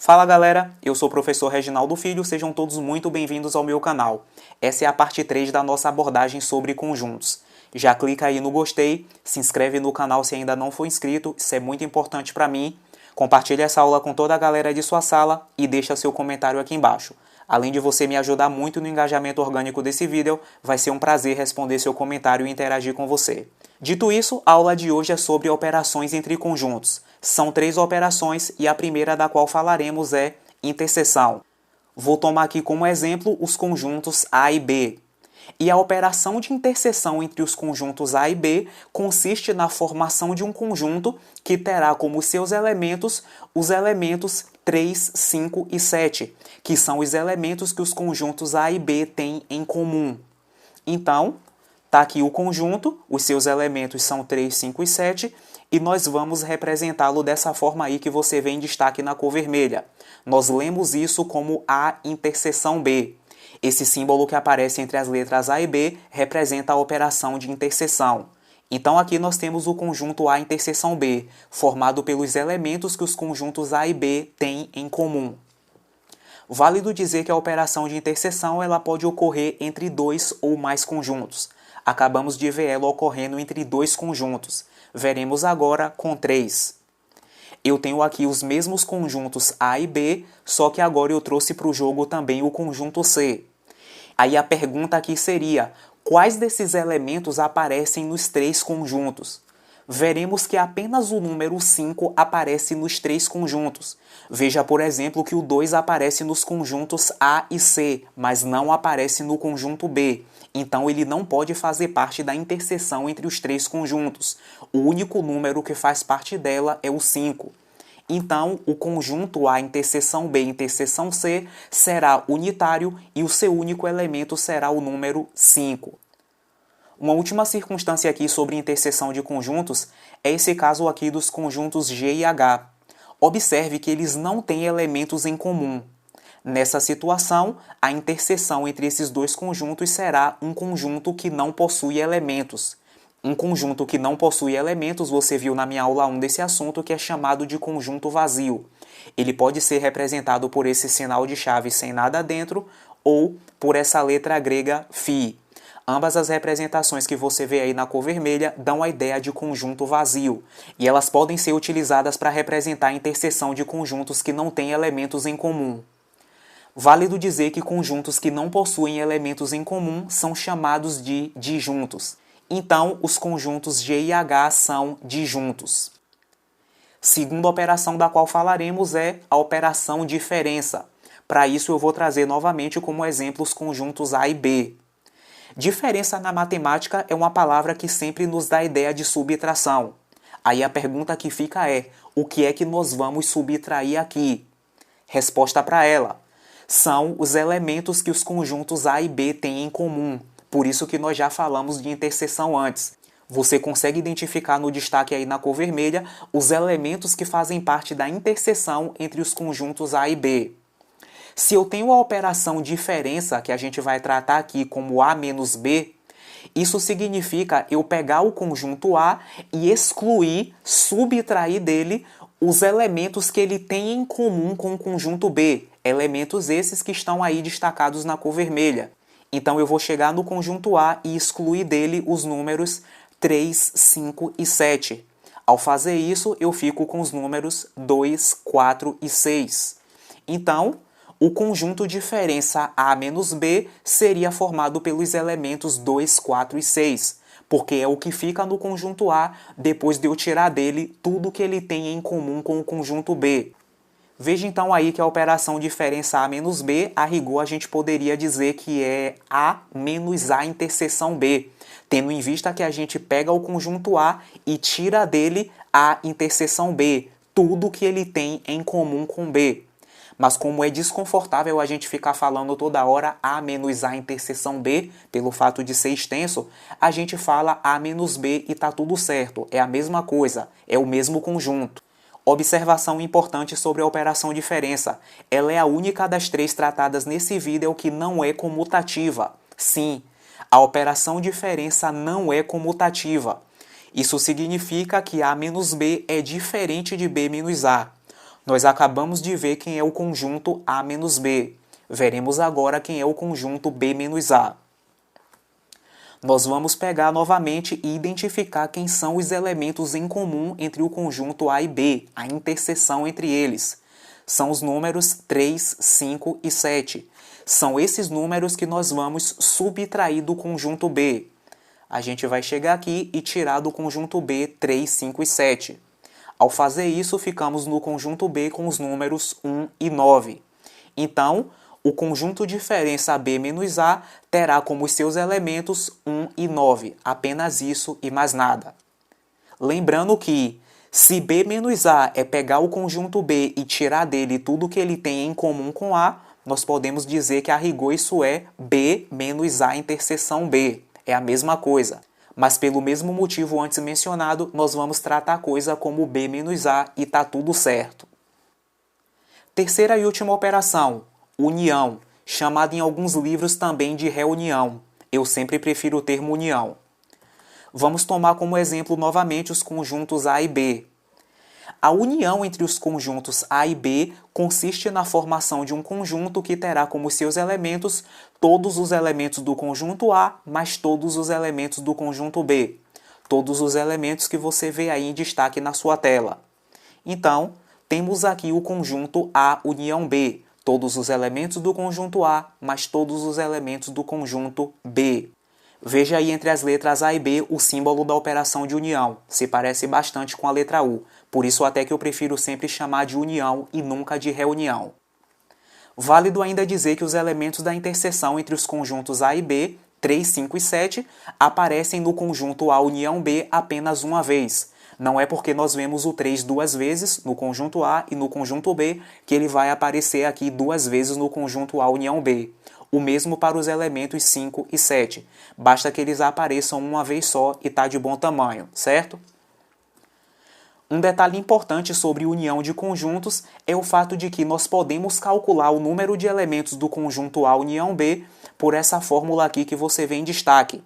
Fala galera, eu sou o professor Reginaldo Filho, sejam todos muito bem-vindos ao meu canal. Essa é a parte 3 da nossa abordagem sobre conjuntos. Já clica aí no gostei, se inscreve no canal se ainda não for inscrito, isso é muito importante para mim. Compartilhe essa aula com toda a galera de sua sala e deixa seu comentário aqui embaixo. Além de você me ajudar muito no engajamento orgânico desse vídeo, vai ser um prazer responder seu comentário e interagir com você. Dito isso, a aula de hoje é sobre operações entre conjuntos. São 3 operações e a primeira da qual falaremos é interseção. Vou tomar aqui como exemplo os conjuntos A e B. E a operação de interseção entre os conjuntos A e B consiste na formação de um conjunto que terá como seus elementos os elementos 3, 5 e 7, que são os elementos que os conjuntos A e B têm em comum. Então, está aqui o conjunto, os seus elementos são 3, 5 e 7, e nós vamos representá-lo dessa forma aí que você vê em destaque na cor vermelha. Nós lemos isso como A interseção B. Esse símbolo que aparece entre as letras A e B representa a operação de interseção. Então aqui nós temos o conjunto A interseção B, formado pelos elementos que os conjuntos A e B têm em comum. Válido dizer que a operação de interseção ela pode ocorrer entre 2 ou mais conjuntos. Acabamos de ver ela ocorrendo entre 2 conjuntos. Veremos agora com 3. Eu tenho aqui os mesmos conjuntos A e B, só que agora eu trouxe para o jogo também o conjunto C. Aí a pergunta aqui seria, quais desses elementos aparecem nos 3 conjuntos? Veremos que apenas o número 5 aparece nos 3 conjuntos. Veja, por exemplo, que o 2 aparece nos conjuntos A e C, mas não aparece no conjunto B. Então ele não pode fazer parte da interseção entre os 3 conjuntos. O único número que faz parte dela é o 5. Então, o conjunto A interseção B interseção C será unitário e o seu único elemento será o número 5. Uma última circunstância aqui sobre interseção de conjuntos é esse caso aqui dos conjuntos G e H. Observe que eles não têm elementos em comum. Nessa situação, a interseção entre esses 2 conjuntos será um conjunto que não possui elementos. Um conjunto que não possui elementos, você viu na minha aula 1 desse assunto, que é chamado de conjunto vazio. Ele pode ser representado por esse sinal de chave sem nada dentro ou por essa letra grega φ. Ambas as representações que você vê aí na cor vermelha dão a ideia de conjunto vazio, e elas podem ser utilizadas para representar a interseção de conjuntos que não têm elementos em comum. Válido dizer que conjuntos que não possuem elementos em comum são chamados de disjuntos. Então, os conjuntos G e H são disjuntos. Segunda operação da qual falaremos é a operação diferença. Para isso, eu vou trazer novamente como exemplo os conjuntos A e B. Diferença na matemática é uma palavra que sempre nos dá a ideia de subtração. Aí a pergunta que fica é, o que é que nós vamos subtrair aqui? Resposta para ela: são os elementos que os conjuntos A e B têm em comum. Por isso que nós já falamos de interseção antes. Você consegue identificar no destaque aí na cor vermelha os elementos que fazem parte da interseção entre os conjuntos A e B. Se eu tenho a operação diferença, que a gente vai tratar aqui como A menos B, isso significa eu pegar o conjunto A e excluir, subtrair dele os elementos que ele tem em comum com o conjunto B. Elementos esses que estão aí destacados na cor vermelha. Então eu vou chegar no conjunto A e excluir dele os números 3, 5 e 7. Ao fazer isso, eu fico com os números 2, 4 e 6. Então, o conjunto diferença A menos B seria formado pelos elementos 2, 4 e 6, porque é o que fica no conjunto A depois de eu tirar dele tudo que ele tem em comum com o conjunto B. Veja então aí que a operação diferença A menos B, a rigor a gente poderia dizer que é A menos A interseção B, tendo em vista que a gente pega o conjunto A e tira dele A interseção B, tudo que ele tem em comum com B. Mas como é desconfortável a gente ficar falando toda hora A menos A interseção B, pelo fato de ser extenso, a gente fala A menos B e tá tudo certo, é a mesma coisa, é o mesmo conjunto. Observação importante sobre a operação diferença. Ela é a única das 3 tratadas nesse vídeo que não é comutativa. Sim, a operação diferença não é comutativa. Isso significa que A menos B é diferente de B menos A. Nós acabamos de ver quem é o conjunto A menos B. Veremos agora quem é o conjunto B menos A. Nós vamos pegar novamente e identificar quem são os elementos em comum entre o conjunto A e B, a interseção entre eles. São os números 3, 5 e 7. São esses números que nós vamos subtrair do conjunto B. A gente vai chegar aqui e tirar do conjunto B 3, 5 e 7. Ao fazer isso, ficamos no conjunto B com os números 1 e 9. Então, o conjunto diferença B menos A terá como seus elementos 1 e 9. Apenas isso e mais nada. Lembrando que, se B menos A é pegar o conjunto B e tirar dele tudo que ele tem em comum com A, nós podemos dizer que a rigor isso é B menos A interseção B. É a mesma coisa. Mas pelo mesmo motivo antes mencionado, nós vamos tratar a coisa como B menos A e tá tudo certo. Terceira e última operação, união, chamada em alguns livros também de reunião. Eu sempre prefiro o termo união. Vamos tomar como exemplo novamente os conjuntos A e B. A união entre os conjuntos A e B consiste na formação de um conjunto que terá como seus elementos todos os elementos do conjunto A, mais todos os elementos do conjunto B. Todos os elementos que você vê aí em destaque na sua tela. Então, temos aqui o conjunto A união B. Todos os elementos do conjunto A, mais todos os elementos do conjunto B. Veja aí entre as letras A e B o símbolo da operação de união. Se parece bastante com a letra U. Por isso até que eu prefiro sempre chamar de união e nunca de reunião. Válido ainda dizer que os elementos da interseção entre os conjuntos A e B, 3, 5 e 7, aparecem no conjunto A união B apenas uma vez. Não é porque nós vemos o 3 duas vezes no conjunto A e no conjunto B que ele vai aparecer aqui duas vezes no conjunto A união B. O mesmo para os elementos 5 e 7. Basta que eles apareçam uma vez só e tá de bom tamanho, certo? Um detalhe importante sobre união de conjuntos é o fato de que nós podemos calcular o número de elementos do conjunto A união B por essa fórmula aqui que você vê em destaque.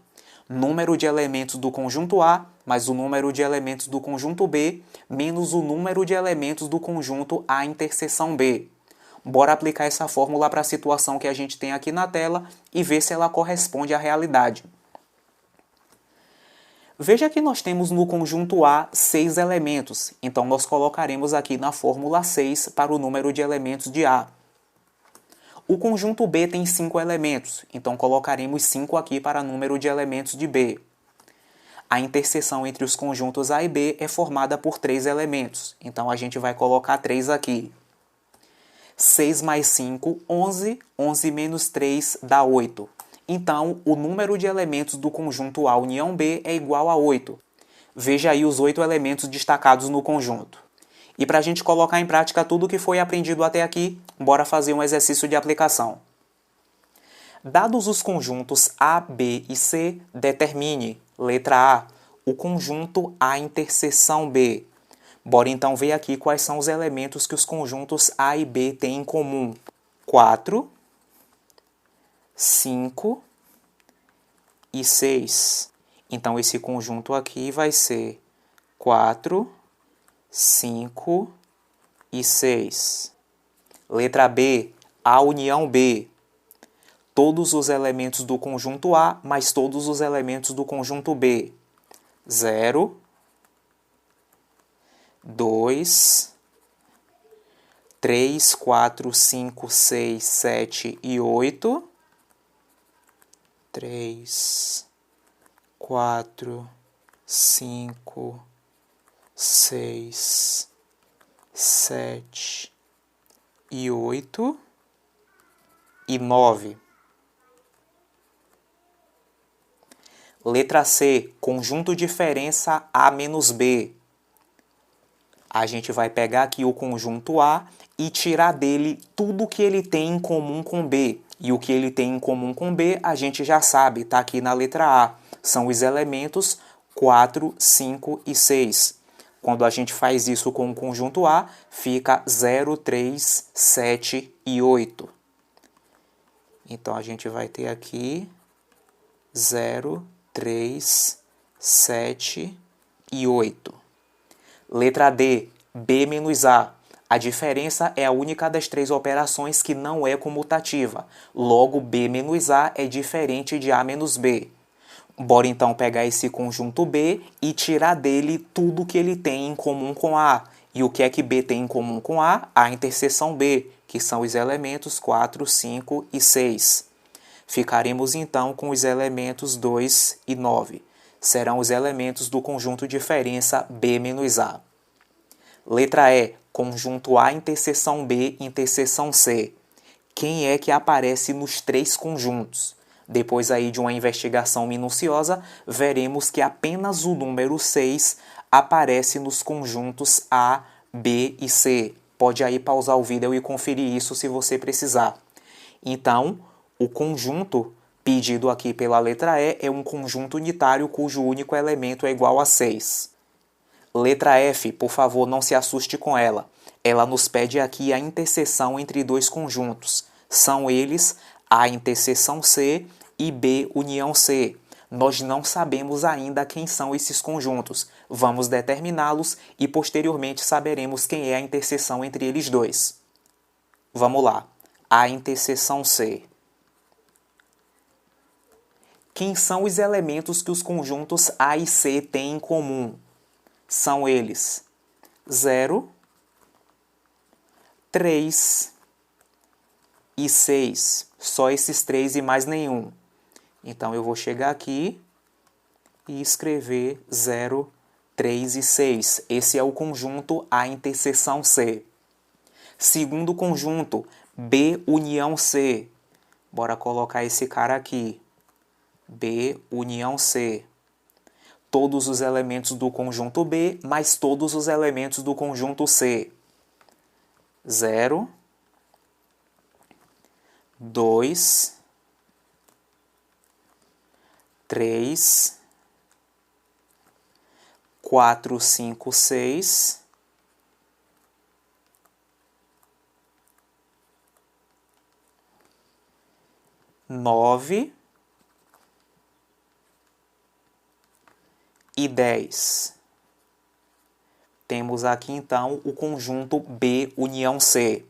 Número de elementos do conjunto A mais o número de elementos do conjunto B menos o número de elementos do conjunto A interseção B. Bora aplicar essa fórmula para a situação que a gente tem aqui na tela e ver se ela corresponde à realidade. Veja que nós temos no conjunto A 6 elementos, então nós colocaremos aqui na fórmula 6 para o número de elementos de A. O conjunto B tem 5 elementos, então colocaremos 5 aqui para o número de elementos de B. A interseção entre os conjuntos A e B é formada por 3 elementos, então a gente vai colocar 3 aqui. 6 mais 5, 11. 11 menos 3 dá 8. Então, o número de elementos do conjunto A união B é igual a 8. Veja aí os 8 elementos destacados no conjunto. E para a gente colocar em prática tudo o que foi aprendido até aqui, bora fazer um exercício de aplicação. Dados os conjuntos A, B e C, determine, letra A, o conjunto A interseção B. Bora então ver aqui quais são os elementos que os conjuntos A e B têm em comum. 4, 5 e 6. Então, esse conjunto aqui vai ser 4, 5 e 6. Letra B, A união B. Todos os elementos do conjunto A mais todos os elementos do conjunto B. 0, 2, 3, 4, 5, 6, 7 e 8. 3, 4, 5, 6, 7 e 8 e 9. Letra C, conjunto diferença A menos B. A gente vai pegar aqui o conjunto A e tirar dele tudo que ele tem em comum com B. E o que ele tem em comum com B, a gente já sabe, está aqui na letra A. São os elementos 4, 5 e 6. Quando a gente faz isso com o conjunto A, fica 0, 3, 7 e 8. Então, a gente vai ter aqui 0, 3, 7 e 8. Letra D, B menos A. A diferença é a única das três operações que não é comutativa. Logo, B menos A é diferente de A menos B. Bora então pegar esse conjunto B e tirar dele tudo que ele tem em comum com A. E o que é que B tem em comum com A? A interseção B, que são os elementos 4, 5 e 6. Ficaremos então com os elementos 2 e 9. Serão os elementos do conjunto diferença B menos A. Letra E, conjunto A interseção B interseção C. Quem é que aparece nos três conjuntos? Depois aí de uma investigação minuciosa, veremos que apenas o número 6 aparece nos conjuntos A, B e C. Pode aí pausar o vídeo e conferir isso se você precisar. Então, o conjunto pedido aqui pela letra E é um conjunto unitário cujo único elemento é igual a 6. Letra F, por favor, não se assuste com ela. Ela nos pede aqui a interseção entre dois conjuntos. São eles A interseção C e B união C. Nós não sabemos ainda quem são esses conjuntos. Vamos determiná-los e posteriormente saberemos quem é a interseção entre eles dois. Vamos lá. A interseção C. Quem são os elementos que os conjuntos A e C têm em comum? São eles 0, 3 e 6. Só esses três e mais nenhum. Então, eu vou chegar aqui e escrever 0, 3 e 6. Esse é o conjunto A interseção C. Segundo conjunto, B união C. Bora colocar esse cara aqui. B união C. Todos os elementos do conjunto B, mais todos os elementos do conjunto C. 0, 2, 3, 4, 5, 6, 9 e 10. Temos aqui então o conjunto B união C.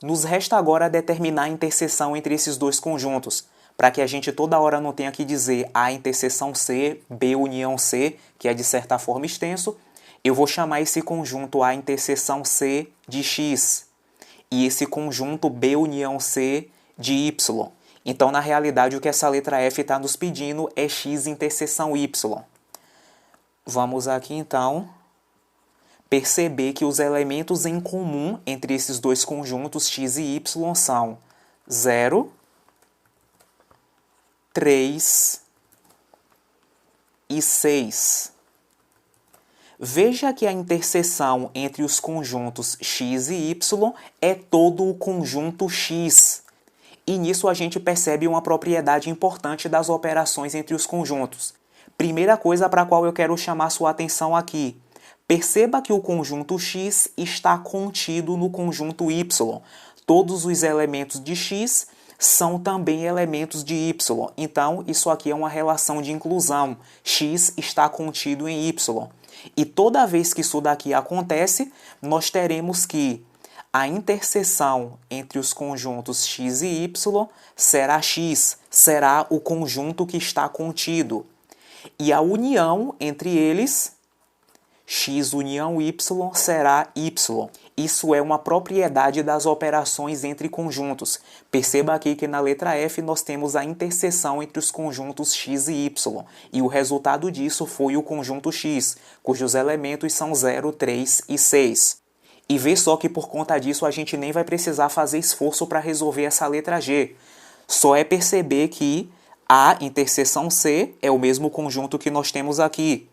Nos resta agora determinar a interseção entre esses dois conjuntos, para que a gente toda hora não tenha que dizer A interseção C, B união C, que é de certa forma extenso. Eu vou chamar esse conjunto A interseção C de X e esse conjunto B união C de Y. Então, na realidade, o que essa letra F está nos pedindo é X interseção Y. Vamos aqui, então, perceber que os elementos em comum entre esses dois conjuntos X e Y são 0, 3 e 6. Veja que a interseção entre os conjuntos X e Y é todo o conjunto X. E nisso a gente percebe uma propriedade importante das operações entre os conjuntos. Primeira coisa para a qual eu quero chamar sua atenção aqui. Perceba que o conjunto X está contido no conjunto Y. Todos os elementos de X são também elementos de Y. Então, isso aqui é uma relação de inclusão. X está contido em Y. E toda vez que isso daqui acontece, nós teremos que a interseção entre os conjuntos X e Y será X, será o conjunto que está contido. E a união entre eles, X união Y, será Y. Isso é uma propriedade das operações entre conjuntos. Perceba aqui que na letra F nós temos a interseção entre os conjuntos X e Y. E o resultado disso foi o conjunto X, cujos elementos são 0, 3 e 6. E vê só que por conta disso a gente nem vai precisar fazer esforço para resolver essa letra G. Só é perceber que A interseção C é o mesmo conjunto que nós temos aqui.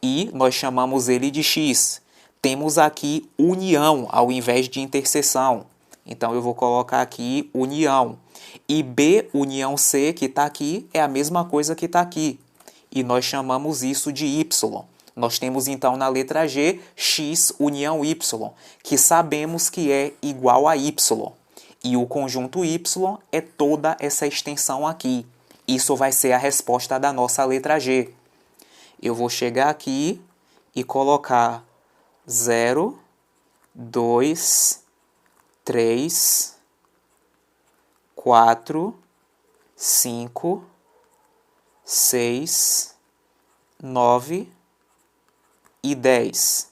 E nós chamamos ele de X. Temos aqui união ao invés de interseção. Então eu vou colocar aqui união. E B união C, que está aqui, é a mesma coisa que está aqui. E nós chamamos isso de Y. Nós temos então na letra G, X união Y, que sabemos que é igual a Y. E o conjunto Y é toda essa extensão aqui. Isso vai ser a resposta da nossa letra G. Eu vou chegar aqui e colocar 0, 2, 3, 4, 5, 6, 9 e 10.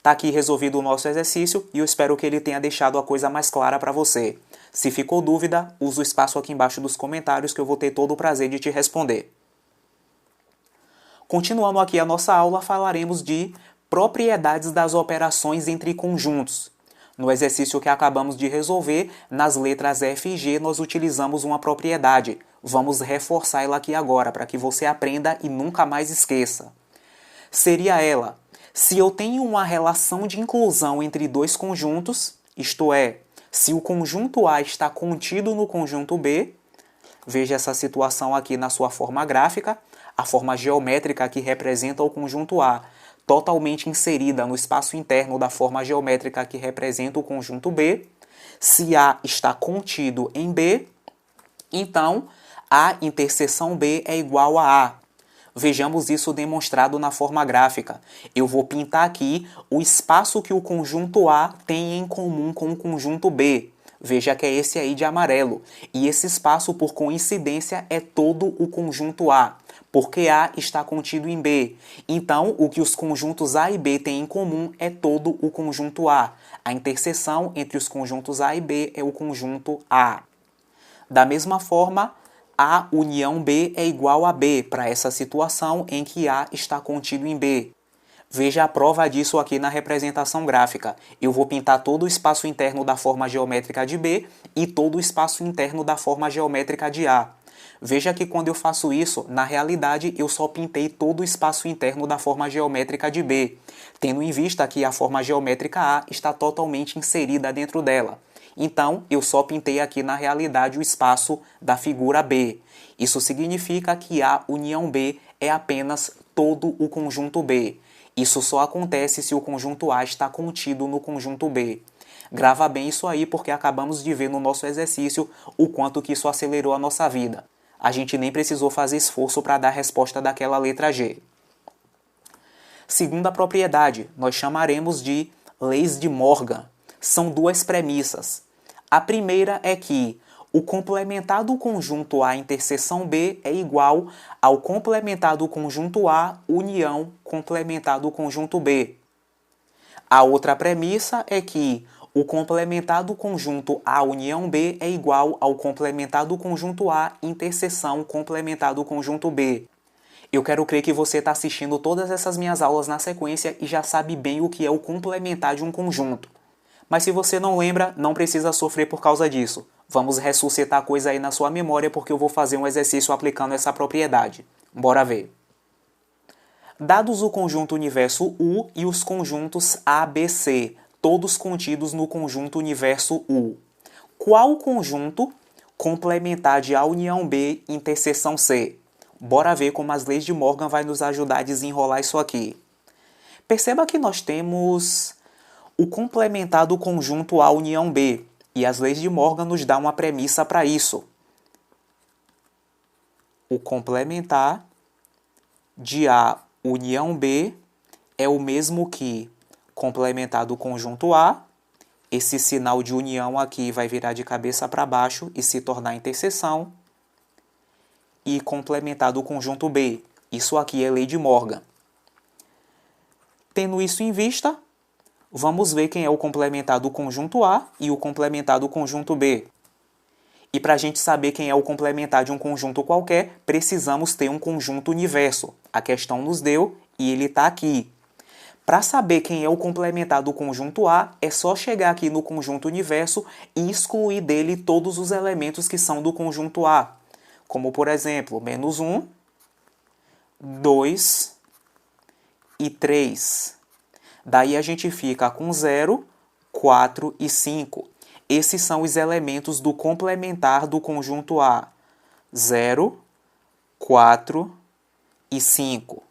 Tá aqui resolvido o nosso exercício e eu espero que ele tenha deixado a coisa mais clara para você. Se ficou dúvida, usa o espaço aqui embaixo dos comentários que eu vou ter todo o prazer de te responder. Continuando aqui a nossa aula, falaremos de propriedades das operações entre conjuntos. No exercício que acabamos de resolver, nas letras F e G, nós utilizamos uma propriedade. Vamos reforçar ela aqui agora, para que você aprenda e nunca mais esqueça. Seria ela: se eu tenho uma relação de inclusão entre dois conjuntos, isto é, se o conjunto A está contido no conjunto B, veja essa situação aqui na sua forma gráfica, a forma geométrica que representa o conjunto A, totalmente inserida no espaço interno da forma geométrica que representa o conjunto B. Se A está contido em B, então A interseção B é igual a A. Vejamos isso demonstrado na forma gráfica. Eu vou pintar aqui o espaço que o conjunto A tem em comum com o conjunto B. Veja que é esse aí de amarelo. E esse espaço, por coincidência, é todo o conjunto A, porque A está contido em B. Então, o que os conjuntos A e B têm em comum é todo o conjunto A. A interseção entre os conjuntos A e B é o conjunto A. Da mesma forma, A união B é igual a B, para essa situação em que A está contido em B. Veja a prova disso aqui na representação gráfica. Eu vou pintar todo o espaço interno da forma geométrica de B e todo o espaço interno da forma geométrica de A. Veja que quando eu faço isso, na realidade eu só pintei todo o espaço interno da forma geométrica de B, tendo em vista que a forma geométrica A está totalmente inserida dentro dela. Então, eu só pintei aqui na realidade o espaço da figura B. Isso significa que A união B é apenas todo o conjunto B. Isso só acontece se o conjunto A está contido no conjunto B. Grava bem isso aí porque acabamos de ver no nosso exercício o quanto que isso acelerou a nossa vida. A gente nem precisou fazer esforço para dar a resposta daquela letra G. Segunda propriedade, nós chamaremos de leis de Morgan. São duas premissas. A primeira é que o complementar do conjunto A interseção B é igual ao complementar do conjunto A união complementar do conjunto B. A outra premissa é que o complementar do conjunto A união B é igual ao complementar do conjunto A interseção complementar do conjunto B. Eu quero crer que você está assistindo todas essas minhas aulas na sequência e já sabe bem o que é o complementar de um conjunto. Mas se você não lembra, não precisa sofrer por causa disso. Vamos ressuscitar a coisa aí na sua memória porque eu vou fazer um exercício aplicando essa propriedade. Bora ver. Dados o conjunto universo U e os conjuntos A, B, C, todos contidos no conjunto universo U. Qual conjunto complementar de A união B interseção C? Bora ver como as leis de Morgan vai nos ajudar a desenrolar isso aqui. Perceba que nós temos o complementar do conjunto A união B, e as leis de Morgan nos dão uma premissa para isso. O complementar de A união B é o mesmo que complementar do conjunto A. Esse sinal de união aqui vai virar de cabeça para baixo e se tornar interseção. E complementar do conjunto B. Isso aqui é lei de Morgan. Tendo isso em vista, vamos ver quem é o complementar do conjunto A e o complementar do conjunto B. E para a gente saber quem é o complementar de um conjunto qualquer, precisamos ter um conjunto universo. A questão nos deu e ele está aqui. Para saber quem é o complementar do conjunto A, é só chegar aqui no conjunto universo e excluir dele todos os elementos que são do conjunto A. Como, por exemplo, menos 1, 2 e 3. Daí a gente fica com 0, 4 e 5. Esses são os elementos do complementar do conjunto A. 0, 4 e 5.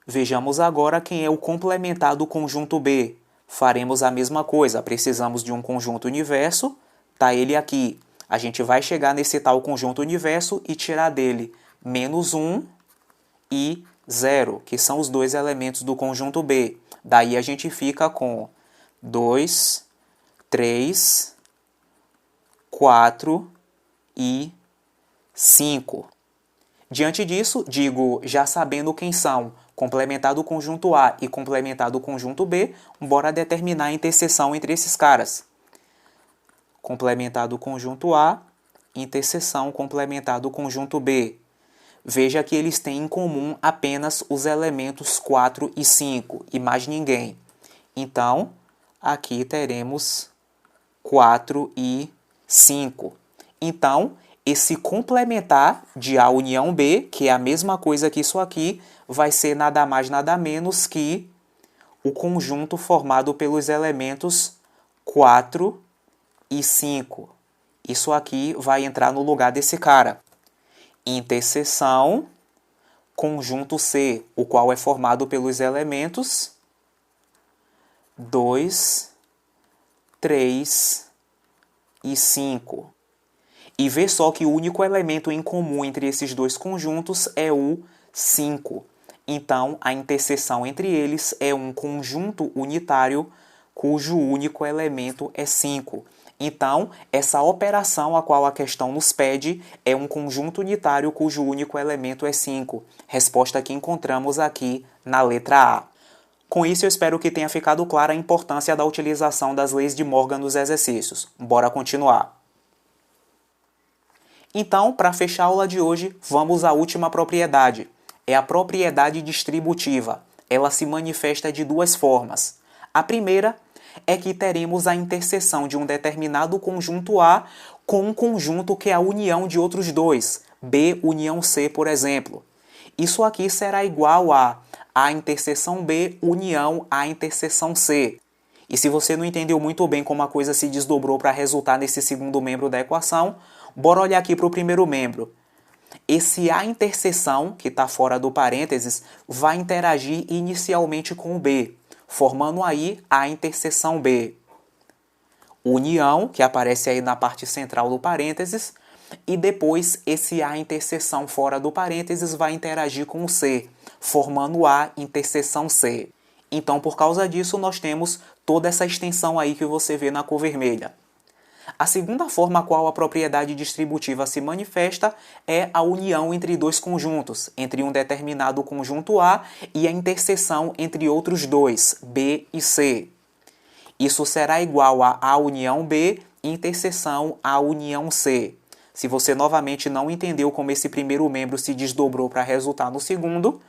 Vejamos agora quem é o complementar do conjunto B. Faremos a mesma coisa. Precisamos de um conjunto universo. Tá ele aqui. A gente vai chegar nesse tal conjunto universo e tirar dele menos 1 e 0, que são os dois elementos do conjunto B. Daí a gente fica com 2, 3, 4 e 5. Diante disso, digo, já sabendo quem são complementar do conjunto A e complementar do conjunto B, bora determinar a interseção entre esses caras. Complementar do conjunto A, interseção complementar do conjunto B. Veja que eles têm em comum apenas os elementos 4 e 5, e mais ninguém. Então, aqui teremos 4 e 5. Então, esse complementar de A união B, que é a mesma coisa que isso aqui, vai ser nada mais nada menos que o conjunto formado pelos elementos 4 e 5. Isso aqui vai entrar no lugar desse cara. Interseção conjunto C, o qual é formado pelos elementos 2, 3 e 5. E vê só que o único elemento em comum entre esses dois conjuntos é o 5. Então, a interseção entre eles é um conjunto unitário cujo único elemento é 5. Então, essa operação a qual a questão nos pede é um conjunto unitário cujo único elemento é 5. Resposta que encontramos aqui na letra A. Com isso, eu espero que tenha ficado clara a importância da utilização das leis de Morgan nos exercícios. Bora continuar. Então, para fechar a aula de hoje, vamos à última propriedade. É a propriedade distributiva. Ela se manifesta de duas formas. A primeira é que teremos a interseção de um determinado conjunto A com um conjunto que é a união de outros dois, B união C, por exemplo. Isso aqui será igual a interseção B união A interseção C. E se você não entendeu muito bem como a coisa se desdobrou para resultar nesse segundo membro da equação, bora olhar aqui para o primeiro membro. Esse A interseção, que está fora do parênteses, vai interagir inicialmente com o B, formando aí a interseção B. União, que aparece aí na parte central do parênteses, e depois esse A interseção fora do parênteses vai interagir com o C, formando A interseção C. Então, por causa disso, nós temos toda essa extensão aí que você vê na cor vermelha. A segunda forma a qual a propriedade distributiva se manifesta é a união entre dois conjuntos, entre um determinado conjunto A e a interseção entre outros dois, B e C. Isso será igual a A união B, interseção A união C. Se você novamente não entendeu como esse primeiro membro se desdobrou para resultar no segundo,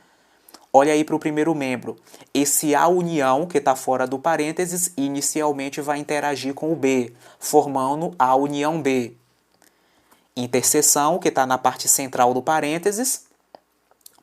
olha aí para o primeiro membro. Esse A união, que está fora do parênteses, inicialmente vai interagir com o B, formando A união B. Interseção, que está na parte central do parênteses.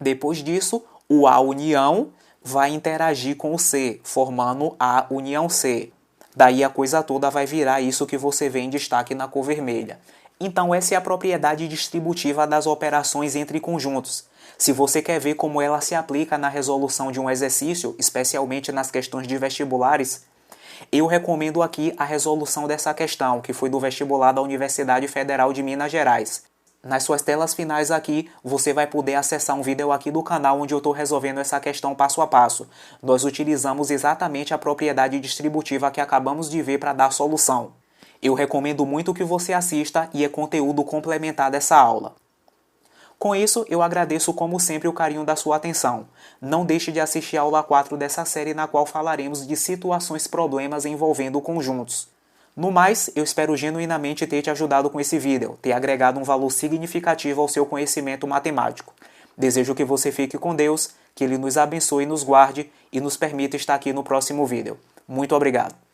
Depois disso, o A união vai interagir com o C, formando A união C. Daí a coisa toda vai virar isso que você vê em destaque na cor vermelha. Então essa é a propriedade distributiva das operações entre conjuntos. Se você quer ver como ela se aplica na resolução de um exercício, especialmente nas questões de vestibulares, eu recomendo aqui a resolução dessa questão, que foi do vestibular da Universidade Federal de Minas Gerais. Nas suas telas finais aqui, você vai poder acessar um vídeo aqui do canal onde eu estou resolvendo essa questão passo a passo. Nós utilizamos exatamente a propriedade distributiva que acabamos de ver para dar a solução. Eu recomendo muito que você assista e é conteúdo complementar dessa aula. Com isso, eu agradeço como sempre o carinho da sua atenção. Não deixe de assistir a aula 4 dessa série na qual falaremos de situações problemas envolvendo conjuntos. No mais, eu espero genuinamente ter te ajudado com esse vídeo, ter agregado um valor significativo ao seu conhecimento matemático. Desejo que você fique com Deus, que Ele nos abençoe e nos guarde e nos permita estar aqui no próximo vídeo. Muito obrigado!